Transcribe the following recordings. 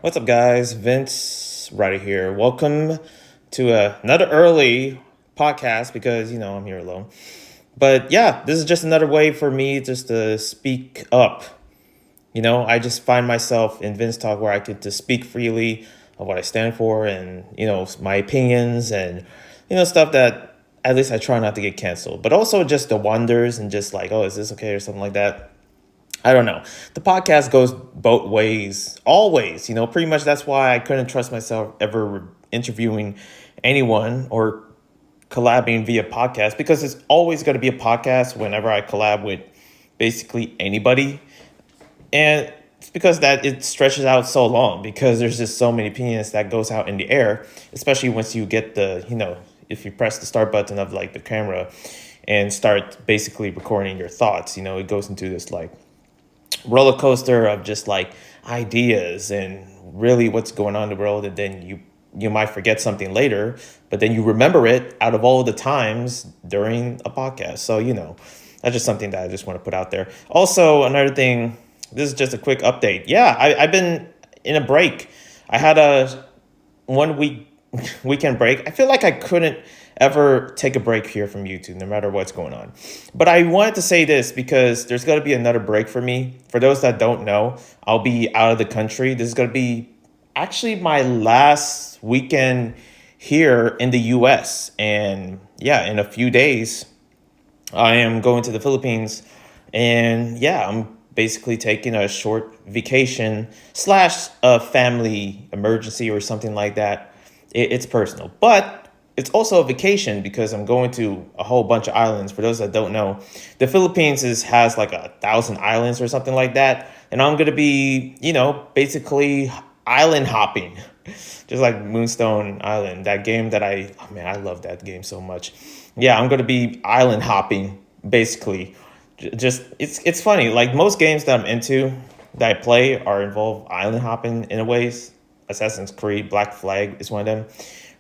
What's up, guys? Vince right here. Welcome to another early podcast because, I'm here alone. But yeah, this is just another way for me just to speak up. I just find myself in VinzTalk where I get to speak freely of what I stand for and, my opinions and, stuff that at least I try not to get canceled. But also just the wonders and just like, oh, is this okay or something like that. I don't know. The podcast goes both ways, always. Pretty much that's why I couldn't trust myself ever interviewing anyone or collabing via podcast because it's always going to be a podcast whenever I collab with basically anybody. And it's because that it stretches out so long because there's just so many opinions that goes out in the air, especially once you get if you press the start button of like the camera and start basically recording your thoughts, it goes into this like roller coaster of just like ideas and really what's going on in the world, and then you might forget something later, but then you remember it out of all the times during a podcast. So that's just something that I just want to put out there. Also, another thing, this is just a quick update. Yeah, I've been in a break. I had a 1 week weekend break. I feel like I couldn't ever take a break here from YouTube, no matter what's going on. But I wanted to say this because there's going to be another break for me. For those that don't know, I'll be out of the country. This is going to be actually my last weekend here in the US. And yeah, in a few days, I am going to the Philippines. And yeah, I'm basically taking a short vacation slash a family emergency or something like that. It's personal, but it's also a vacation because I'm going to a whole bunch of islands. For those that don't know, the Philippines has like 1,000 islands or something like that. And I'm going to be, basically island hopping, just like Moonstone Island, that game that I love that game so much. Yeah, I'm going to be island hopping, basically. Just, it's funny. Like most games that I'm into, that I play are involve island hopping in a ways. Assassin's Creed, Black Flag is one of them.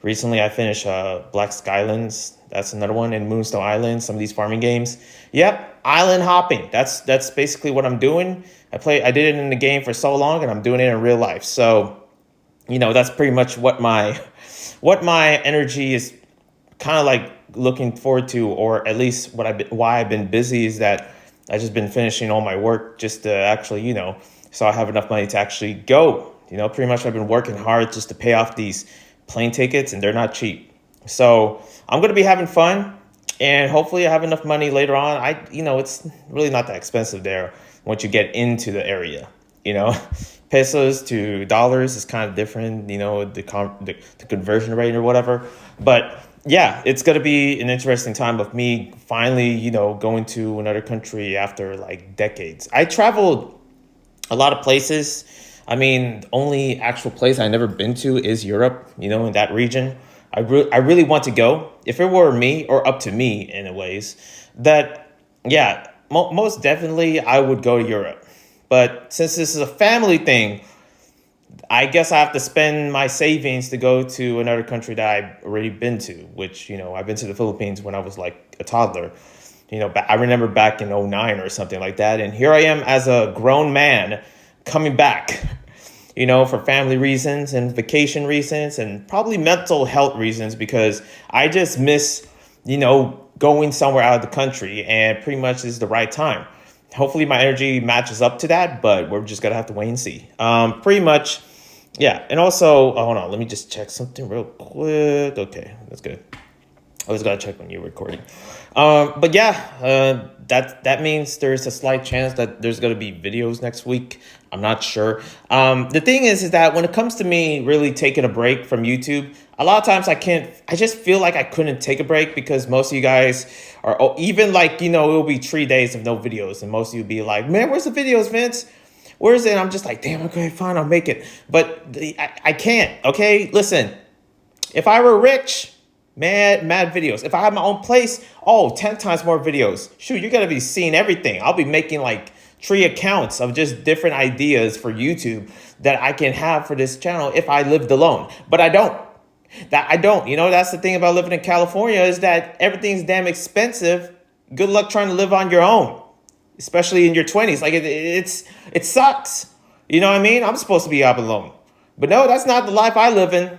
Recently, I finished Black Skylands. That's another one. In Moonstone Island, some of these farming games. Yep, island hopping. That's basically what I'm doing. I did it in the game for so long, and I'm doing it in real life. So, that's pretty much what my energy is kind of like looking forward to, or at least why I've been busy is that I just been finishing all my work just to actually, so I have enough money to actually go. Pretty much I've been working hard just to pay off these plane tickets, and they're not cheap. So I'm going to be having fun, and hopefully I have enough money later on. It's really not that expensive there once you get into the area. Pesos to dollars is kind of different, the conversion rate or whatever. But yeah, it's going to be an interesting time of me finally, going to another country after like decades. I traveled a lot of places. I mean, the only actual place I've never been to is Europe, in that region. I really want to go. If it were me, or up to me in a ways, that, yeah, most definitely I would go to Europe. But since this is a family thing, I guess I have to spend my savings to go to another country that I've already been to, which, I've been to the Philippines when I was like a toddler. I remember back in '09 or something like that. And here I am as a grown man coming back, for family reasons and vacation reasons and probably mental health reasons because I just miss, going somewhere out of the country, and pretty much this is the right time. Hopefully my energy matches up to that, but we're just going to have to wait and see. Pretty much, yeah. And also, hold on, let me just check something real quick. Okay, that's good. I always gotta check when you're recording. But yeah, that means there's a slight chance that there's gonna be videos next week. I'm not sure. The thing is that when it comes to me really taking a break from YouTube, a lot of times I just feel like I couldn't take a break because most of you guys are, even like, it'll be 3 days of no videos. And most of you be like, man, where's the videos, Vince? Where's it? And I'm just like, damn, okay, fine, I'll make it. But I can't, okay? Listen, if I were rich, mad videos. If I had my own place, 10 times more videos. Shoot, you're going to be seeing everything. I'll be making like 3 accounts of just different ideas for YouTube that I can have for this channel if I lived alone. But I don't. That's the thing about living in California is that everything's damn expensive. Good luck trying to live on your own, especially in your 20s. Like it sucks. You know what I mean? I'm supposed to be up alone. But no, that's not the life I live in.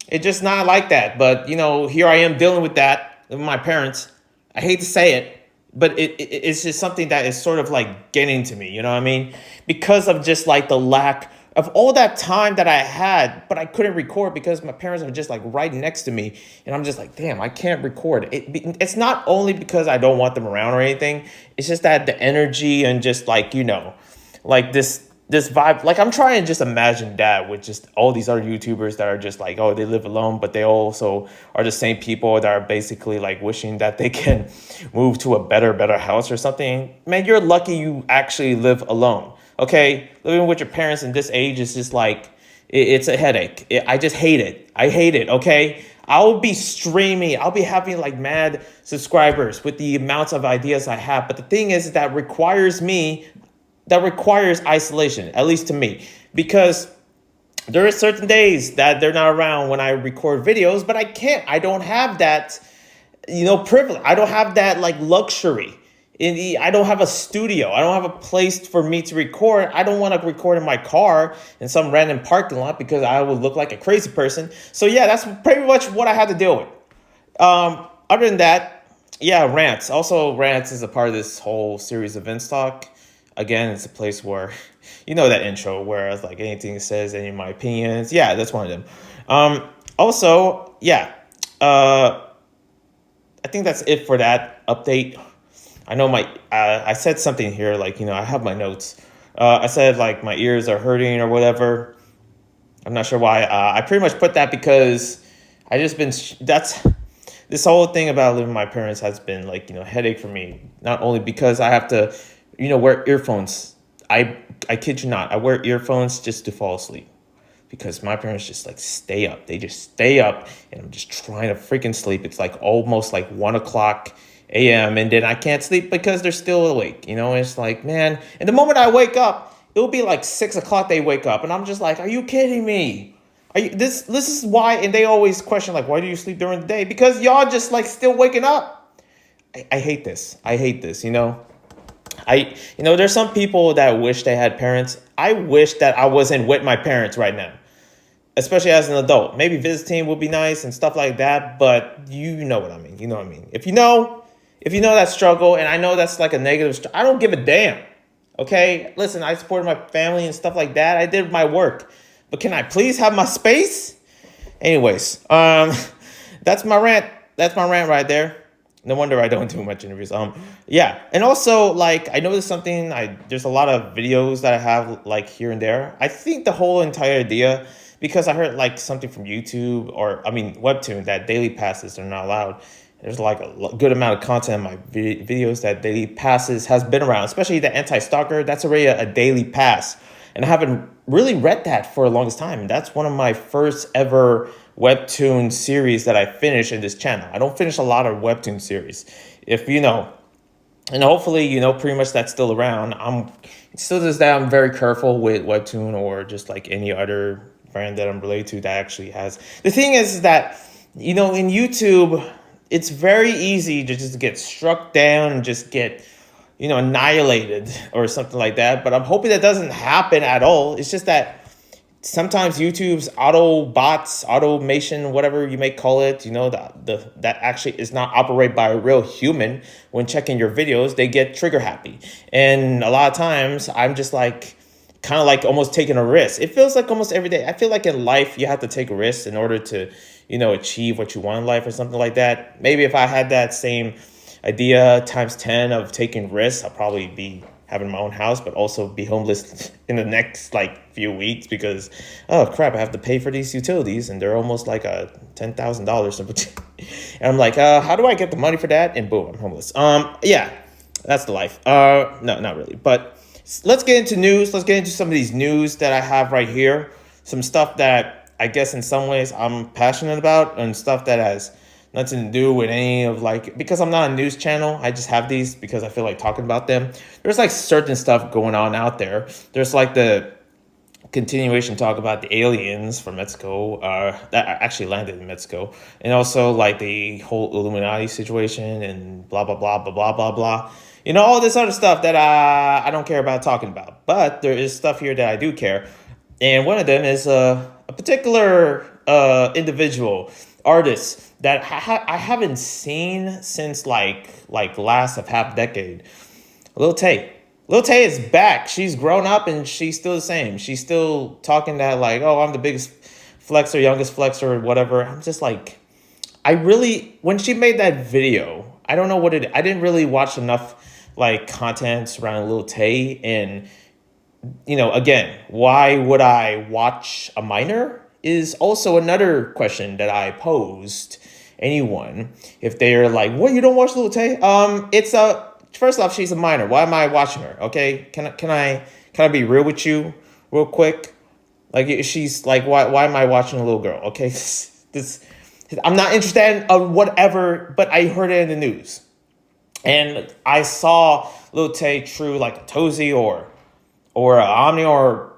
It's just not like that. But here I am dealing with that with my parents. I hate to say it, but it's just something that is sort of like getting to me. You know what I mean? Because of just like the lack of all that time that I had, but I couldn't record because my parents are just like right next to me, and I'm just like, damn, I can't record. It's not only because I don't want them around or anything. It's just that the energy and just like like this vibe. Like I'm trying to just imagine that with just all these other YouTubers that are just like, oh, they live alone, but they also are the same people that are basically like wishing that they can move to a better house or something. Man, you're lucky you actually live alone. Okay, living with your parents in this age is just like it's a headache. I just hate it. I hate it. Okay, I'll be streaming. I'll be having like mad subscribers with the amounts of ideas I have. But the thing is that requires isolation, at least to me, because there are certain days that they're not around when I record videos, but I don't have that, privilege. I don't have that like luxury. I don't have a studio. I don't have a place for me to record. I don't want to record in my car in some random parking lot because I would look like a crazy person. So yeah, that's pretty much what I had to deal with. Other than that, yeah, rants. Also, rants is a part of this whole series of VinzTalk. Again, it's a place where, that intro where it's like anything it says, any of my opinions. Yeah, that's one of them. Also, yeah, I think that's it for that update. I know I said something here, like, I have my notes. I said like my ears are hurting or whatever. I'm not sure why. I pretty much put that because I just been, this whole thing about living with my parents has been like, headache for me. Not only because I have to, wear earphones. I kid you not, I wear earphones just to fall asleep because my parents just like stay up. They just stay up and I'm just trying to freaking sleep. It's like almost like 1:00 a.m. and then I can't sleep because they're still awake. It's like, man, and the moment I wake up, it'll be like 6:00 they wake up and I'm just like, are you kidding me? This is why, and they always question like, why do you sleep during the day? Because y'all just like still waking up. I hate this. I hate this, there's some people that wish they had parents. I wish that I wasn't with my parents right now, especially as an adult. Maybe visiting would be nice and stuff like that, but you know what I mean. You know what I mean. If you know that struggle, and I know that's like a negative, I don't give a damn. Okay, listen, I supported my family and stuff like that. I did my work, but can I please have my space? Anyways, that's my rant. That's my rant right there. No wonder I don't do much interviews. Yeah, and also like I noticed something. There's a lot of videos that I have like here and there. I think the whole entire idea, because I heard like something from YouTube Webtoon that daily passes are not allowed. There's like a good amount of content in my videos that daily passes has been around, especially the anti-stalker. That's already a daily pass, and I haven't really read that for the longest time. And that's one of my first ever Webtoon series that I finish in this channel. I don't finish a lot of Webtoon series. If and hopefully, pretty much that's still around. Still to this day, I'm very careful with Webtoon or just like any other brand that I'm related to that actually has. The thing is that, in YouTube, it's very easy to just get struck down and just get, annihilated or something like that. But I'm hoping that doesn't happen at all. It's just that sometimes YouTube's automation, whatever you may call it, that actually is not operated by a real human. When checking your videos, they get trigger happy. And a lot of times I'm just like, kind of like almost taking a risk. It feels like almost every day. I feel like in life, you have to take risks in order to, achieve what you want in life or something like that. Maybe if I had that same idea times 10 of taking risks, I'll probably be having my own house, but also be homeless in the next like few weeks because, oh crap, I have to pay for these utilities and they're almost like $10,000. And I'm like, how do I get the money for that? And boom, I'm homeless. Yeah, that's the life. No, not really. But let's get into news. Let's get into some of these news that I have right here. Some stuff that I guess in some ways I'm passionate about and stuff that has nothing to do with any of because I'm not a news channel. I just have these because I feel like talking about them. There's like certain stuff going on out there. There's like the continuation talk about the aliens from Mexico that actually landed in Mexico. And also like the whole Illuminati situation and blah, blah, blah, blah, blah, blah, blah. All this other stuff that I don't care about talking about. But there is stuff here that I do care. And one of them is a particular individual artist that I haven't seen since like last of half decade. Lil Tay. Lil Tay is back. She's grown up and she's still the same. She's still talking that like, oh, I'm the biggest flexer, youngest flexer, whatever. I'm just like, I really, when she made that video, I don't know what it. I didn't really watch enough like content around Lil Tay, and again, why would I watch a minor is also another question that I posed anyone if they're like, what, you don't watch Lil Tay? It's a first off, she's a minor. Why am I watching her? Okay, can I be real with you real quick? Like she's like, why am I watching a little girl? Okay, this I'm not interested in whatever, but I heard it in the news. And I saw Lil Tay through like a Tozy or Omni or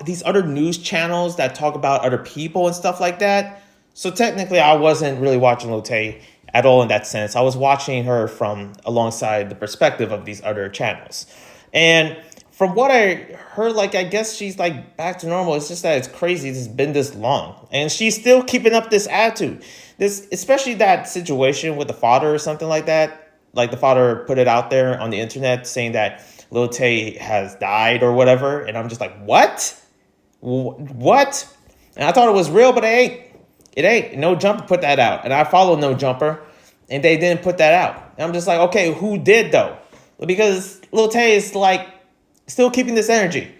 these other news channels that talk about other people and stuff like that. So technically I wasn't really watching Lil Tay at all in that sense. I was watching her from alongside the perspective of these other channels. And from what I heard, like, I guess she's like back to normal. It's just that it's crazy. It's been this long and she's still keeping up this attitude. This, especially that situation with the father or something like that. Like the father put it out there on the internet saying that Lil Tay has died or whatever. And I'm just like, what? What? And I thought it was real, but it ain't. It ain't. No Jumper put that out. And I follow No Jumper and they didn't put that out. And I'm just like, okay, who did though? Because Lil Tay is like still keeping this energy.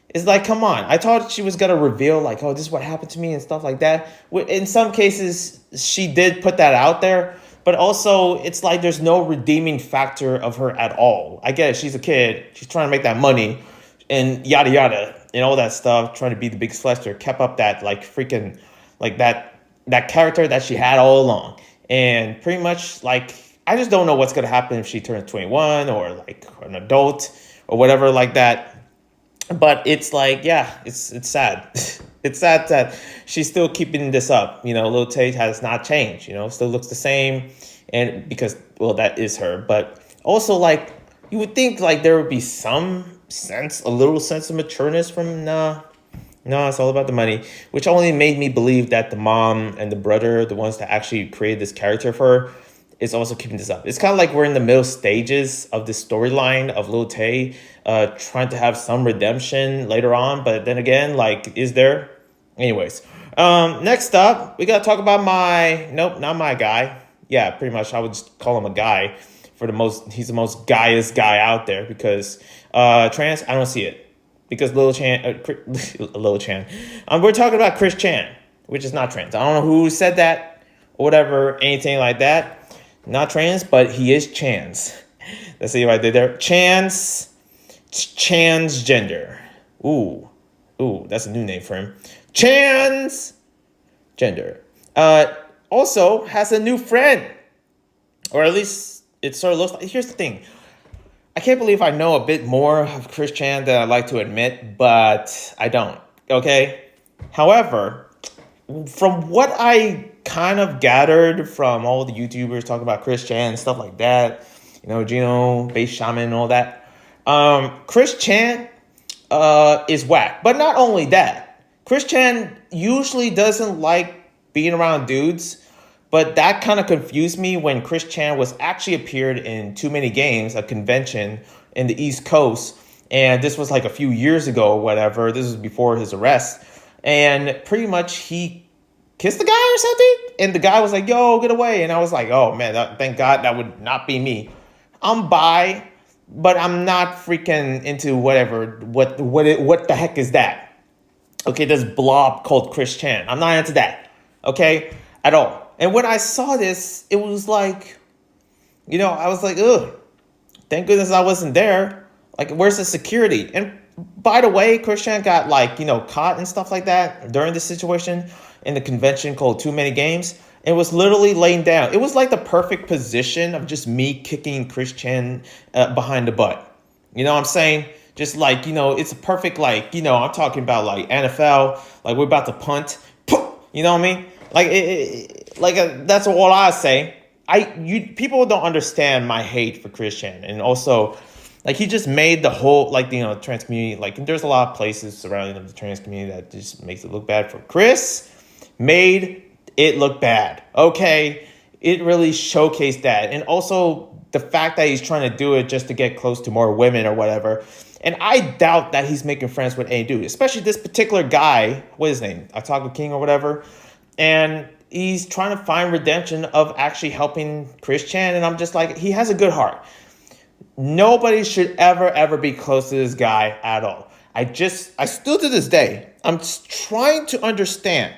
It's like, come on. I thought she was going to reveal like, oh, this is what happened to me and stuff like that. In some cases, she did put that out there. But also, it's like there's no redeeming factor of her at all. I get it. She's a kid. She's trying to make that money and yada, yada, and all that stuff, trying to be the biggest flexer, kept up that like freaking, like that character that she had all along. And pretty much like, I just don't know what's going to happen if she turns 21 or like an adult or whatever like that. But it's like, yeah, it's sad. It's sad that she's still keeping this up. Lil Tay has not changed, still looks the same. And because, well, that is her. But also, like, you would think, like, there would be some sense, a little sense of matureness from, no, it's all about the money. Which only made me believe that the mom and the brother, the ones that actually created this character for her, is also keeping this up. It's kind of like we're in the middle stages of this storyline of Lil Tay trying to have some redemption later on. But then again, like, is there? Anyways, next up, we got to talk about not my guy. Yeah, pretty much I would just call him a guy he's the most guyest guy out there because trans, I don't see it. Because Lil Chan, we're talking about Chris Chan, which is not trans. I don't know who said that or whatever, anything like that. Not trans, but he is trans. Let's see what I did there. Transgender. Ooh, that's a new name for him. Transgender. Also has a new friend. Or at least it sort of looks like. Here's the thing. I can't believe I know a bit more of Chris Chan than I'd like to admit, but I don't. Okay? However, from what I kind of gathered from all the YouTubers talking about Chris Chan and stuff like that, Gino, Bass Shaman and all that, Chris Chan is whack. But not only that, Chris Chan usually doesn't like being around dudes, but that kind of confused me when Chris Chan was actually appeared in Too Many Games, a convention in the East Coast, and this was like a few years ago or whatever. This was before his arrest. And pretty much he kissed the guy or something. And the guy was like, yo, get away. And I was like, oh, man, thank God that would not be me. I'm bi, but I'm not freaking into whatever. What the heck is that? Okay, this blob called Chris Chan. I'm not into that. Okay, at all. And when I saw this, it was like, I was like, ugh, thank goodness I wasn't there. Like, where's the security? And by the way, Chris Chan got caught and stuff like that during this situation in the convention called Too Many Games. It was literally laying down. It was like the perfect position of just me kicking Chris Chan behind the butt. You know what I'm saying? Just like, it's a perfect, I'm talking about like NFL, like we're about to punt. You know what I mean? Like, that's all I say. People don't understand my hate for Chris Chan. And also, Like he just made the whole trans community, like there's a lot of places surrounding the trans community that just makes it look bad. For Chris, made it look bad. Okay, it really showcased that, and also the fact that he's trying to do it just to get close to more women or whatever. And I doubt that he's making friends with any dude, especially this particular guy. What is his name? Otaku King or whatever. And he's trying to find redemption of actually helping Chris Chan. And I'm just like, he has a good heart. Nobody should ever be close to this guy at all. I still to this day, I'm trying to understand.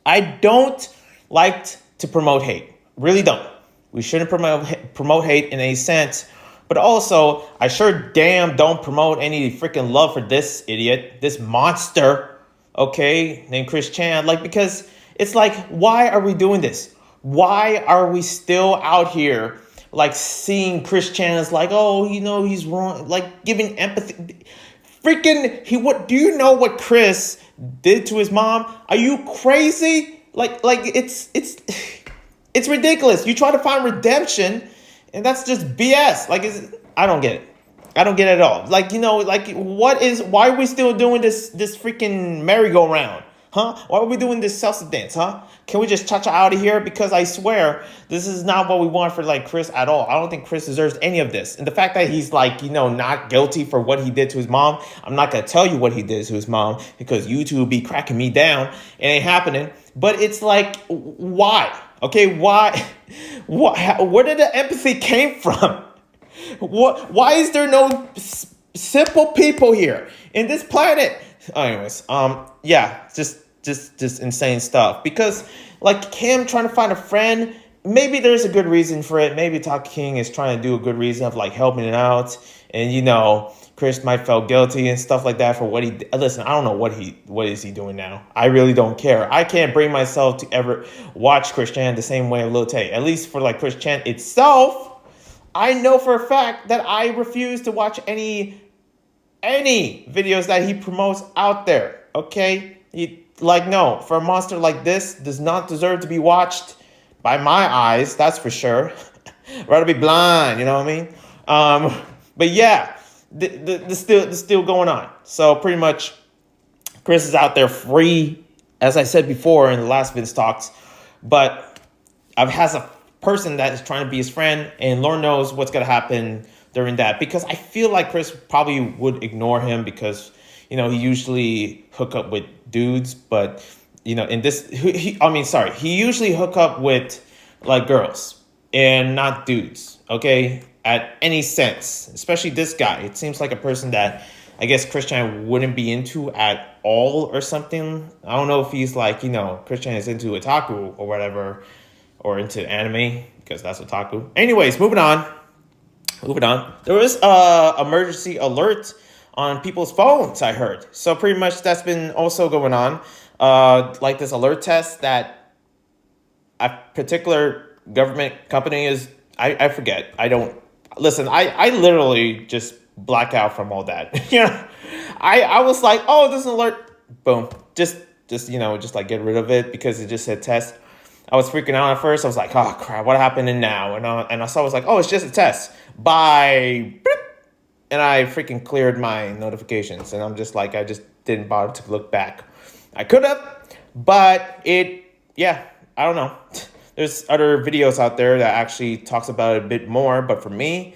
I don't like to promote hate. Really don't. We shouldn't promote hate in any sense. But also, I sure damn don't promote any freaking love for this idiot, this monster, okay, named Chris Chan. Like, because it's like, why are we doing this? Why are we still out here, like, seeing Chris Chan as like, oh, he's wrong, like, giving empathy? Freaking, do you know what Chris did to his mom? Are you crazy? Like, it's ridiculous. You try to find redemption, and that's just BS. Like, I don't get it. I don't get it at all. Like, why are we still doing this freaking merry-go-round? Huh? Why are we doing this salsa dance, huh? Can we just cha-cha out of here? Because I swear, this is not what we want for, like, Chris at all. I don't think Chris deserves any of this. And the fact that he's, like, not guilty for what he did to his mom, I'm not going to tell you what he did to his mom because YouTube be cracking me down. It ain't happening. But it's like, why? Okay, why? Where did the empathy came from? Why is there no simple people here in this planet? Anyways, yeah, just insane stuff. Because like him trying to find a friend, maybe there's a good reason for it. Maybe Talk King is trying to do a good reason of like helping it out, and Chris might feel guilty and stuff like that for what he did. Listen, I don't know what is he doing now. I really don't care. I can't bring myself to ever watch Chris Chan the same way of Lil Tay. At least for like Chris Chan itself, I know for a fact that I refuse to watch any videos that he promotes out there. Okay, no, for a monster like this does not deserve to be watched by my eyes. That's for sure. Rather be blind. You know what I mean? But yeah. The still going on. So pretty much, Chris is out there free, as I said before in the last VinzTalks. But has a person that is trying to be his friend, and Lord knows what's gonna happen during that. Because I feel like Chris probably would ignore him because he usually hook up with dudes, but in this he usually hook up with like girls and not dudes. Okay. At any sense, especially this guy. It seems like a person that I guess Christian wouldn't be into at all or something. I don't know if he's like, Christian is into otaku or whatever, or into anime, because that's otaku. Anyways, moving on. There was emergency alert on people's phones, I heard. So pretty much that's been also going on. Like this alert test that a particular government company is, I forget. Listen, I literally just black out from all that. I was like, oh, this is an alert. Boom. Just like get rid of it because it just said test. I was freaking out at first. I was like, oh crap, what happened now? And I saw, I was like, oh, it's just a test. Bye. And I freaking cleared my notifications. And I'm just like, I just didn't bother to look back. I could have, but I don't know. There's other videos out there that actually talks about it a bit more. But for me,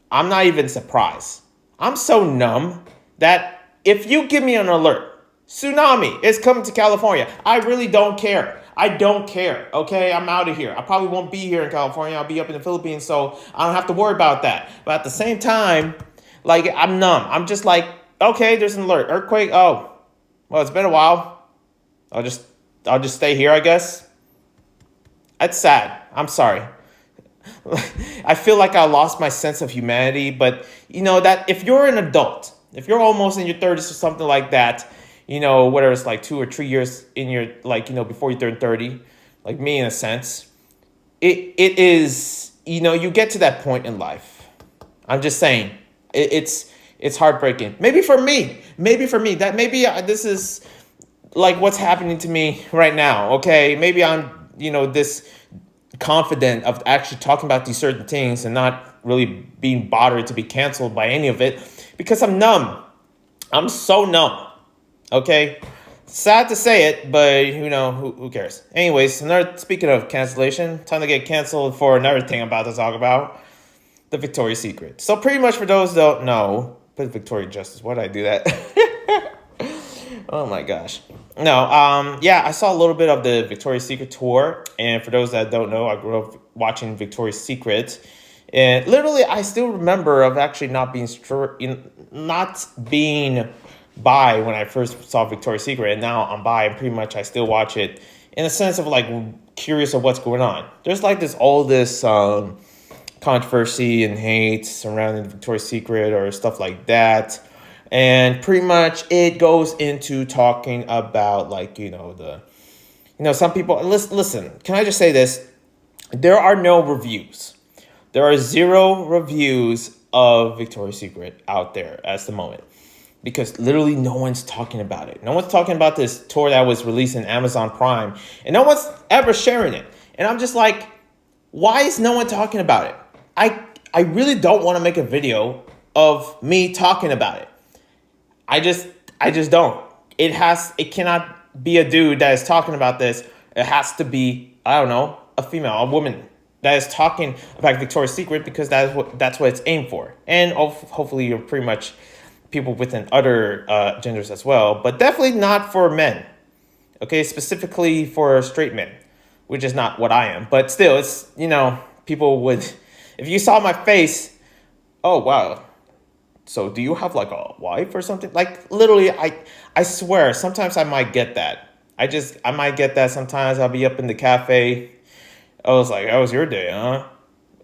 I'm not even surprised. I'm so numb that if you give me an alert, tsunami is coming to California, I really don't care. I don't care. Okay, I'm out of here. I probably won't be here in California. I'll be up in the Philippines, so I don't have to worry about that. But at the same time, like, I'm numb. I'm just like, okay, there's an alert. Earthquake. Oh, well, it's been a while. I'll just stay here, I guess. It's sad. I'm sorry. I feel like I lost my sense of humanity, but that if you're an adult, if you're almost in your 30s or something like that, whether it's like 2 or 3 years in your, before you turn 30, like me in a sense, it is, you get to that point in life. I'm just saying, it's heartbreaking. Maybe for me, this is like what's happening to me right now. Okay, maybe I'm, this confident of actually talking about these certain things and not really being bothered to be canceled by any of it because I'm numb. I'm so numb. Okay? Sad to say it, but who cares? Anyways, speaking of cancellation, time to get canceled for another thing I'm about to talk about. The Victoria's Secret. So pretty much for those that don't know, put Victoria Justice. Why did I do that? Oh my gosh. No, yeah, I saw a little bit of the Victoria's Secret tour. And for those that don't know, I grew up watching Victoria's Secret. And literally, I still remember of actually not being bi when I first saw Victoria's Secret. And now I'm bi, and pretty much I still watch it in a sense of like curious of what's going on. There's like all this controversy and hate surrounding Victoria's Secret or stuff like that. And pretty much it goes into talking about some people, listen, can I just say this? There are no reviews. There are 0 reviews of Victoria's Secret out there at the moment because literally no one's talking about it. No one's talking about this tour that was released in Amazon Prime and no one's ever sharing it. And I'm just like, why is no one talking about it? I really don't want to make a video of me talking about it. I just don't. It cannot be a dude that is talking about this. It has to be, I don't know, a female, a woman that is talking about Victoria's Secret because that's what it's aimed for. And hopefully you're pretty much people within other genders as well, but definitely not for men. Okay, specifically for straight men, which is not what I am. But still, it's, people would, if you saw my face, oh, wow. So do you have like a wife or something? Like literally, I swear, sometimes I might get that. I might get that sometimes. I'll be up in the cafe. I was like, how was your day, huh?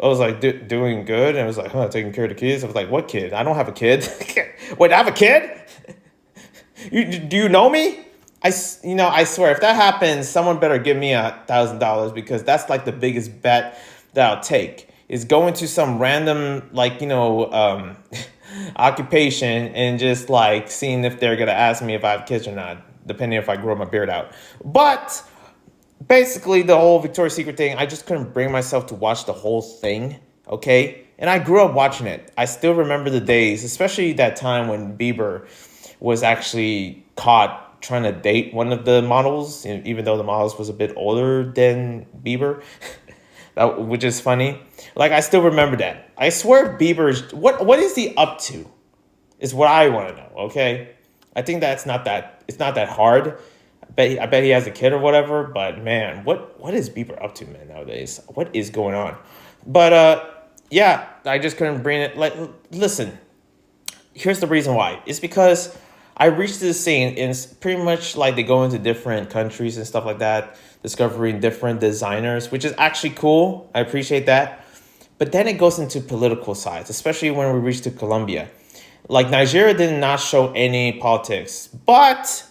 I was like, doing good. And I was like, taking care of the kids. I was like, what kid? I don't have a kid. Wait, I have a kid? Do you know me? I swear, if that happens, someone better give me $1,000 because that's like the biggest bet that I'll take. Is going to some random, occupation and just like seeing if they're going to ask me if I have kids or not, depending if I grow my beard out. But basically the whole Victoria's Secret thing, I just couldn't bring myself to watch the whole thing. Okay. And I grew up watching it. I still remember the days, especially that time when Bieber was actually caught trying to date one of the models, even though the models was a bit older than Bieber. Which is funny. Like, I still remember that. I swear Bieber's... What is he up to? Is what I want to know, okay? I think it's not that hard. I bet he has a kid or whatever. But, man, what is Bieber up to, man, nowadays? What is going on? But, yeah, I just couldn't bring it... Like, listen. Here's the reason why. It's because I reached this scene, and it's pretty much like they go into different countries and stuff like that, discovering different designers, which is actually cool. I appreciate that. But then it goes into political sides, especially when we reach to Colombia. Like, Nigeria did not show any politics, but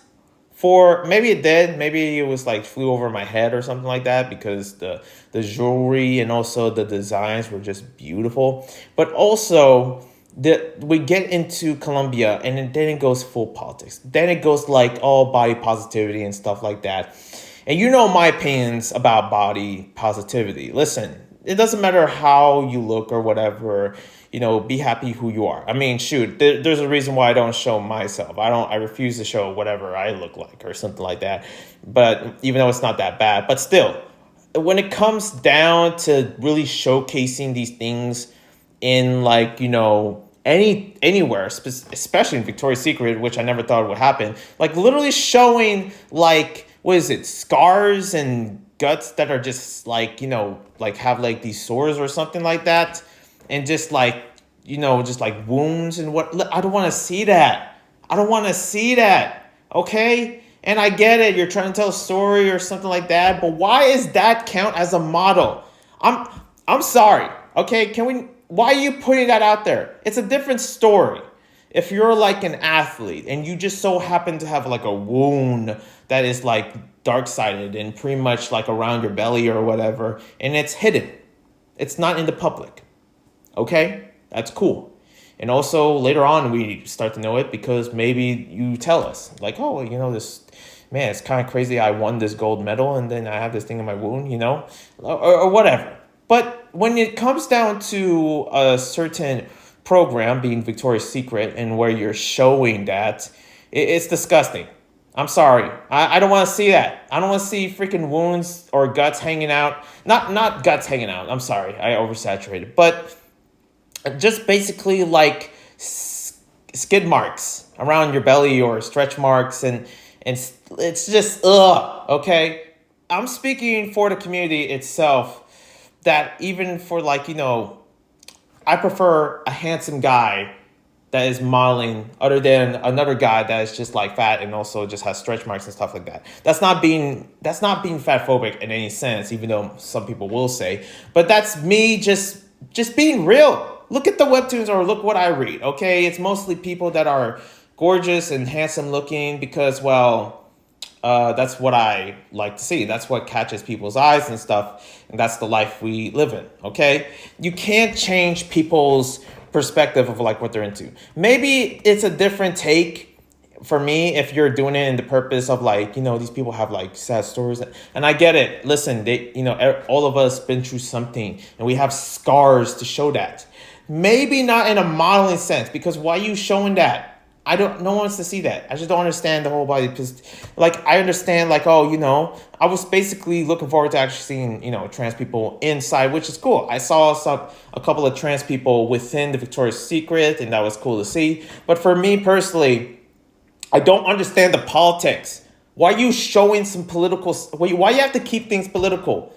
maybe it did. Maybe it was like flew over my head or something like that because the jewelry and also the designs were just beautiful. But also we get into Colombia and then it goes full politics. Then it goes like all body positivity and stuff like that. And my opinions about body positivity. Listen, it doesn't matter how you look or whatever, be happy who you are. I mean, shoot, there's a reason why I don't show myself. I refuse to show whatever I look like or something like that. But even though it's not that bad, but still, when it comes down to really showcasing these things in anywhere, especially in Victoria's Secret, which I never thought would happen, like literally showing what is it, scars and guts that are just have like these sores or something like that, and just just like wounds and what. I don't want to see that. I don't want to see that. Okay. And I get it. You're trying to tell a story or something like that, but why is that count as a model? I'm sorry. Okay. Why are you putting that out there? It's a different story. If you're like an athlete and you just so happen to have like a wound that is like dark-sided and pretty much like around your belly or whatever, and it's hidden. It's not in the public. Okay? That's cool. And also later on we start to know it because maybe you tell us like, oh, this, man, it's kind of crazy. I won this gold medal and then I have this thing in my wound, or whatever. But when it comes down to a certain program being Victoria's Secret and where you're showing that, it's disgusting. I'm sorry. I don't want to see that. I don't want to see freaking wounds or guts hanging out. Not guts hanging out. I'm sorry. I oversaturated. But just basically like skid marks around your belly or stretch marks, and it's just ugh. Okay, I'm speaking for the community itself. That even for like I prefer a handsome guy that is modeling other than another guy that is just like fat and also just has stretch marks and stuff like that. That's not being fat phobic in any sense, even though some people will say. But that's me just being real. Look at the webtoons or look what I read. Okay, it's mostly people that are gorgeous and handsome looking because that's what I like to see. That's what catches people's eyes and stuff. And that's the life we live in. Okay. You can't change people's perspective of like what they're into. Maybe it's a different take for me if you're doing it in the purpose of like, these people have like sad stories. And I get it. Listen, all of us been through something and we have scars to show that. Maybe not in a modeling sense, because why are you showing that? No one wants to see that. I just don't understand the whole body. Because, like, I understand, like, I was basically looking forward to actually seeing, trans people inside, which is cool. I saw a couple of trans people within the Victoria's Secret, and that was cool to see. But for me personally, I don't understand the politics. Why are you showing some political? Why you have to keep things political?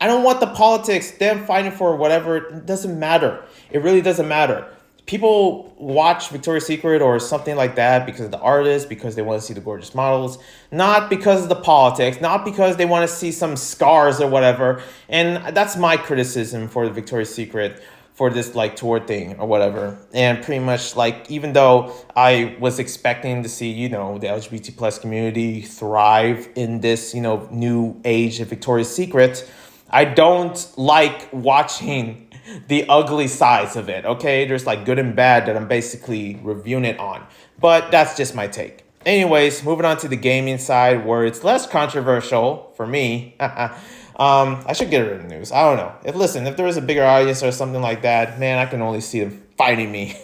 I don't want the politics, them fighting for whatever. It doesn't matter. It really doesn't matter. People watch Victoria's Secret or something like that because of the artists, because they want to see the gorgeous models, not because of the politics, not because they want to see some scars or whatever. And that's my criticism for the Victoria's Secret for this like tour thing or whatever. And pretty much like, even though I was expecting to see, the LGBT plus community thrive in this, new age of Victoria's Secret, I don't like watching the ugly sides of it, okay? There's like good and bad that I'm basically reviewing it on. But that's just my take. Anyways, moving on to the gaming side where it's less controversial for me. I should get rid of the news. I don't know. If there was a bigger audience or something like that, man, I can only see them fighting me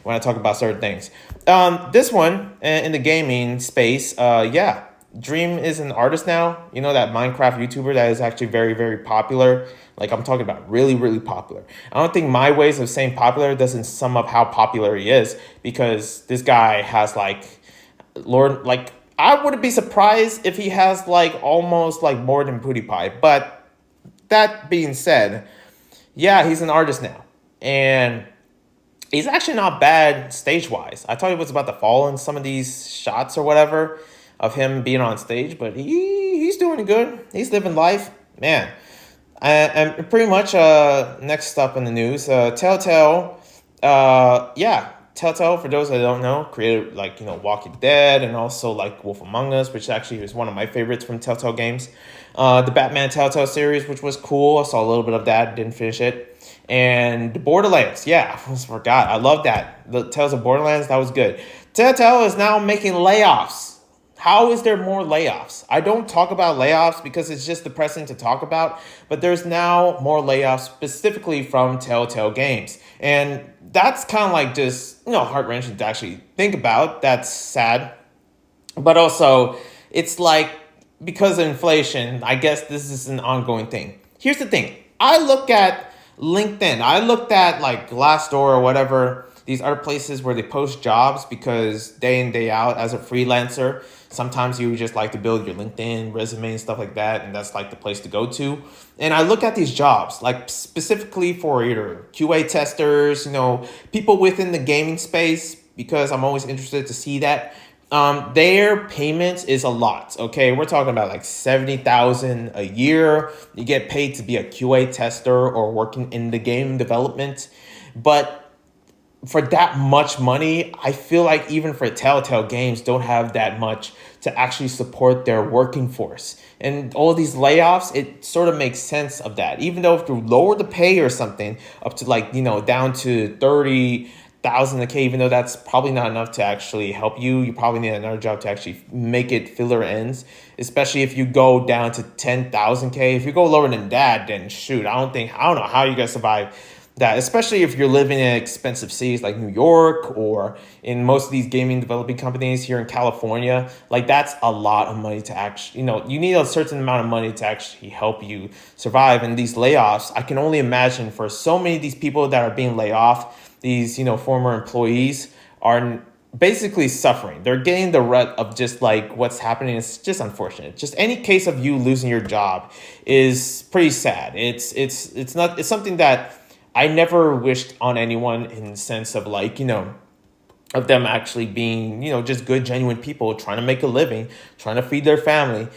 when I talk about certain things. This one in the gaming space, Dream is an artist now. That Minecraft YouTuber that is actually very, very popular. Like, I'm talking about really, really popular. I don't think my ways of saying popular doesn't sum up how popular he is, because this guy has I wouldn't be surprised if he has almost more than PewDiePie. But that being said, yeah, he's an artist now. And he's actually not bad stage-wise. I thought he was about to fall in some of these shots or whatever of him being on stage, but he's doing good. He's living life, man. And pretty much next up in the news, Telltale. Telltale, for those that don't know, created Walking Dead and also Wolf Among Us, which actually is one of my favorites from Telltale games. The Batman Telltale series, which was cool. I saw a little bit of that, didn't finish it. And the Borderlands, I almost forgot. I love that. The Tales of Borderlands, that was good. Telltale is now making layoffs. How is there more layoffs? I don't talk about layoffs because it's just depressing to talk about, but there's now more layoffs specifically from Telltale Games. And that's kind of just, heart-wrenching to actually think about. That's sad. But also, it's because of inflation, I guess this is an ongoing thing. Here's the thing. I look at LinkedIn. I looked at Glassdoor or whatever, these other places where they post jobs, because day in, day out as a freelancer, sometimes you just like to build your LinkedIn resume and stuff like that, and that's the place to go to. And I look at these jobs, specifically for either QA testers, people within the gaming space, because I'm always interested to see that. Their payment is a lot, okay? We're talking about $70,000 a year. You get paid to be a QA tester or working in the game development. But for that much money, I feel like even for Telltale Games don't have that much to actually support their working force. And all these layoffs, it sort of makes sense of that. Even though if you lower the pay or something up to down to 30 thousand a K, even though that's probably not enough to actually help you. You probably need another job to actually make it filler ends, especially if you go down to 10,000 K. If you go lower than that, then shoot, I don't know how you guys survive that, especially if you're living in expensive cities like New York or in most of these gaming developing companies here in California. Like, that's a lot of money to actually, you need a certain amount of money to actually help you survive. And these layoffs, I can only imagine for so many of these people that are being laid off, these, former employees are basically suffering. They're getting the rut of just like what's happening. It's just unfortunate. Just any case of you losing your job is pretty sad. It's something that I never wished on anyone, in the sense of like, of them actually being, just good, genuine people trying to make a living, trying to feed their family,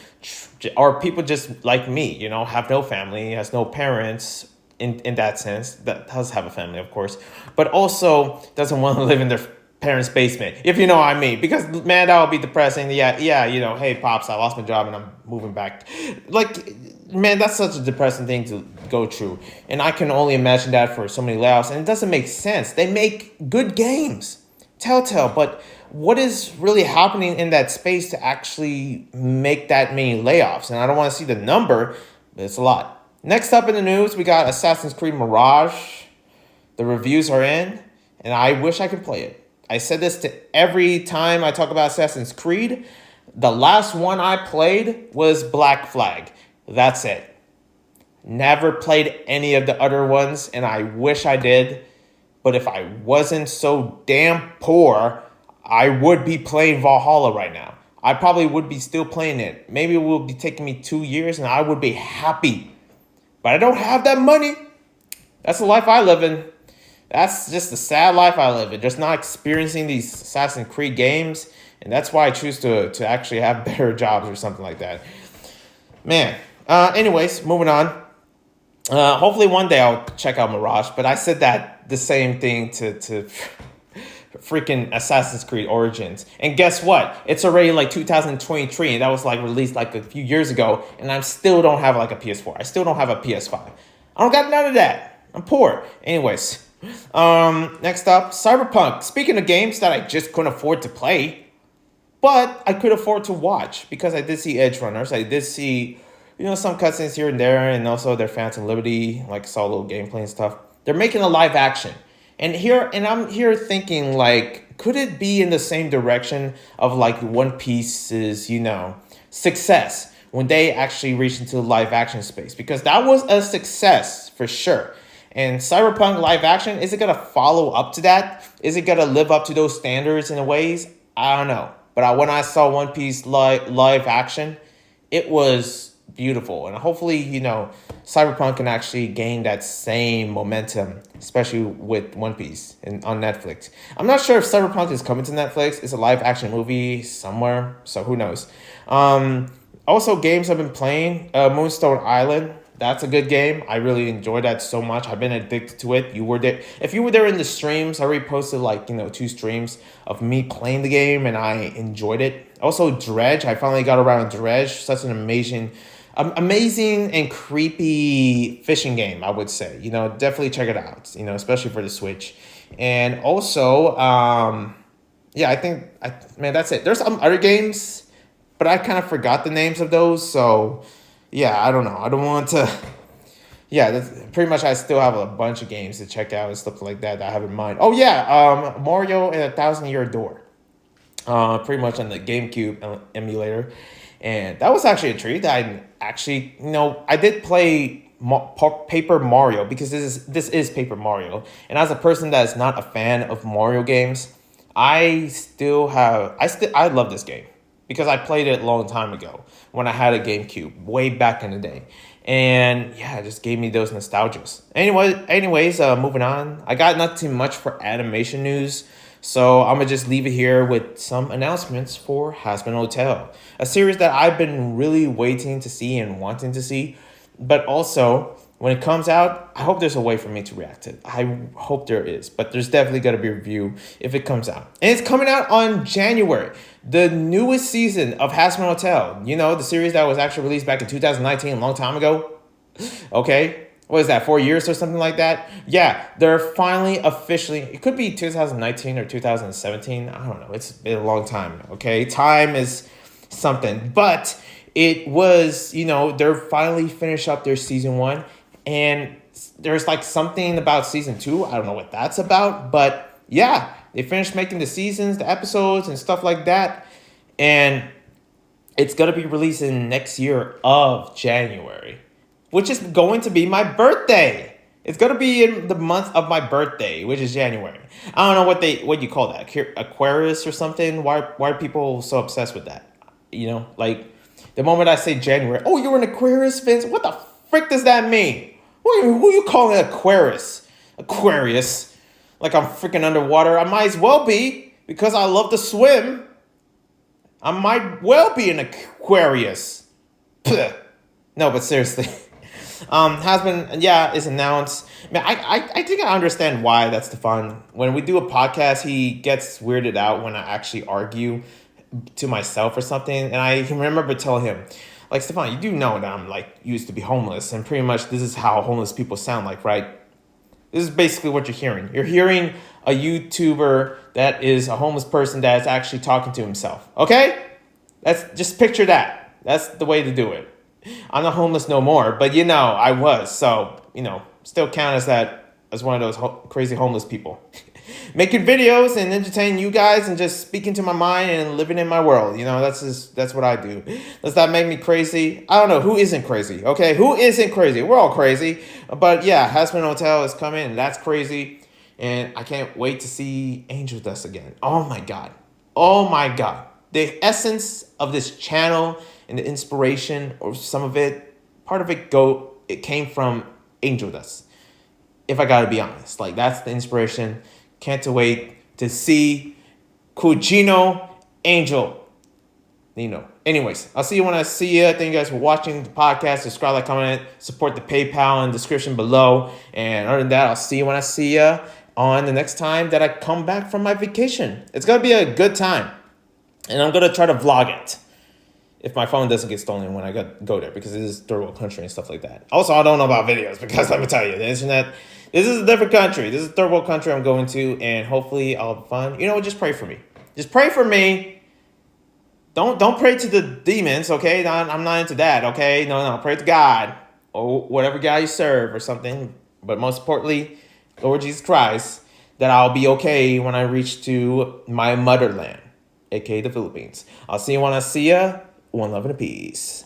or people just like me, have no family, has no parents, in that sense, that does have a family, of course, but also doesn't want to live in their parents' basement, if you know what I mean. Because, man, that would be depressing. Yeah, hey, Pops, I lost my job and I'm moving back. Like, man, that's such a depressing thing to go through. And I can only imagine that for so many layoffs. And it doesn't make sense. They make good games, Telltale, but what is really happening in that space to actually make that many layoffs? And I don't want to see the number, but it's a lot. Next up in the news, we got Assassin's Creed Mirage. The reviews are in, and I wish I could play it. I said this to every time I talk about Assassin's Creed. The last one I played was Black Flag. That's it. Never played any of the other ones, and I wish I did. But if I wasn't so damn poor, I would be playing Valhalla right now. I probably would be still playing it. Maybe it will be taking me 2 years, and I would be happy. But I don't have that money. That's the life I live in. That's just the sad life I live in. Just not experiencing these Assassin's Creed games. And that's why I choose to actually have better jobs or something like that. Man. Anyways, moving on. Hopefully one day I'll check out Mirage. But I said that the same thing to freaking Assassin's Creed Origins. And guess what? It's already like 2023, and that was like released like a few years ago, and I still don't have like a PS4. I still don't have a PS5. I don't got none of that. I'm poor. Anyways, next up, Cyberpunk. Speaking of games that I just couldn't afford to play, but I could afford to watch, because I did see Edge Runners. I did see, some cutscenes here and there, and also their Phantom Liberty, like saw a little gameplay and stuff. They're making a live action. And I'm here thinking, like, could it be in the same direction of like One Piece's, success when they actually reached into the live action space? Because that was a success for sure. And Cyberpunk live action, is it gonna follow up to that? Is it gonna live up to those standards in a ways? I don't know. But when I saw One Piece live action, it was beautiful. And hopefully, Cyberpunk can actually gain that same momentum, especially with One Piece and on Netflix. I'm not sure if Cyberpunk is coming to Netflix. It's a live action movie somewhere, so who knows. Also, games I've been playing, Moonstone Island. That's a good game. I really enjoyed that so much. I've been addicted to it. You were there. If you were there in the streams, I already posted 2 streams of me playing the game, and I enjoyed it. Also, Dredge. I finally got around Dredge. Such an amazing and creepy fishing game, I would say. Definitely check it out, especially for the Switch. And also, I think, that's it. There's some other games, but I kind of forgot the names of those. So, yeah, I don't know. I don't want to... Yeah, that's pretty much I still have a bunch of games to check out and stuff like that I have in mind. Oh, yeah, Mario and a Thousand Year Door. Pretty much on the GameCube emulator. And that was actually a treat. I actually, I did play Paper Mario, because this is Paper Mario. And as a person that is not a fan of Mario games, I love this game, because I played it a long time ago when I had a GameCube, way back in the day. And yeah, it just gave me those nostalgias. Anyways, moving on. I got not too much for animation news. So I'm going to just leave it here with some announcements for Hazbin Hotel, a series that I've been really waiting to see and wanting to see. But also, when it comes out, I hope there's a way for me to react to it. I hope there is. But there's definitely going to be a review if it comes out. And it's coming out on January. The newest season of Hazbin Hotel. The series that was actually released back in 2019, a long time ago. Okay. what is that, 4 years or something like that? Yeah, they're finally officially, it could be 2019 or 2017. I don't know. It's been a long time. Okay. Time is something, but it was, they're finally finished up their season one, and there's like something about season two. I don't know what that's about, but yeah, they finished making the seasons, the episodes, and stuff like that. And it's going to be releasing next year of January, which is going to be my birthday. It's going to be in the month of my birthday, which is January. I don't know what you call that, Aquarius or something. Why are people so obsessed with that? Like the moment I say January, oh, you're an Aquarius, Vince? What the frick does that mean? Who you calling Aquarius? Aquarius? Like I'm freaking underwater? I might as well be, because I love to swim. I might well be an Aquarius. Puh. No, but seriously. Hazbin, yeah, is announced. Man, I think I understand why that's the fun. When we do a podcast, he gets weirded out when I actually argue to myself or something. And I remember telling him, like, Stefan, you do know that I'm like used to be homeless, and pretty much this is how homeless people sound like, right? This is basically what you're hearing. You're hearing a YouTuber that is a homeless person that is actually talking to himself. Okay? Just picture that. That's the way to do it. I'm not homeless no more, but I was. So, still count as one of those crazy homeless people. Making videos and entertaining you guys and just speaking to my mind and living in my world. That's what I do. Does that make me crazy? I don't know. Who isn't crazy? Okay, who isn't crazy? We're all crazy. But yeah, Hazbin Hotel is coming, and that's crazy. And I can't wait to see Angel Dust again. Oh my God. Oh my God. The essence of this channel and the inspiration, or some of it, part of it came from Angel Dust. If I gotta be honest, like that's the inspiration. Can't wait to see Cugino Angel. Anyways, I'll see you when I see you. Thank you guys for watching the podcast. Subscribe, like, comment, support the PayPal in the description below. And other than that, I'll see you when I see you on the next time that I come back from my vacation. It's gonna be a good time, and I'm gonna try to vlog it if my phone doesn't get stolen when I go there, because it is third world country and stuff like that. Also, I don't know about videos, because let me tell you, the internet, this is a different country. This is a third world country I'm going to, and hopefully I'll have fun. Just pray for me. Just pray for me. Don't pray to the demons, okay? I'm not into that, okay? No, pray to God, or whatever God you serve or something. But most importantly, Lord Jesus Christ, that I'll be okay when I reach to my motherland, aka the Philippines. I'll see you when I see ya. One love and a peace.